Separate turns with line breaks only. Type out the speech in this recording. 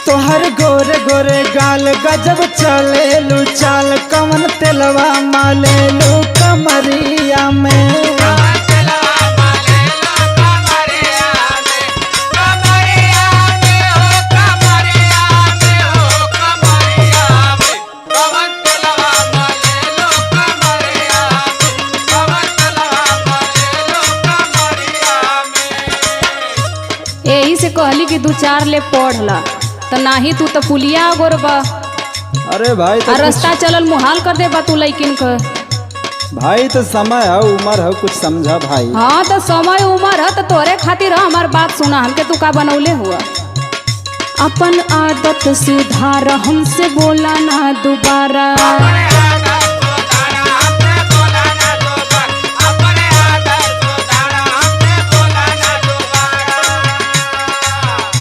तोहर गोरे गोरे गाल गजब चलेलू चाल कवन तेलवा मालेलू कमरिया में।
यही से कहली कि 2-4 ले पढ़ला तो नाही तू तो पुलिया गोरबा।
अरे भाई तो
रास्ता चलल मुहाल कर दे बा तू लइकिन का।
भाई तो समय है उम्र है कुछ समझा भाई।
हाँ तो समय उम्र है तो तोरे खातिर हमार बात सुना हमके तू का बनौले हुआ। अपन आदत सुधार हमसे बोला ना दोबारा।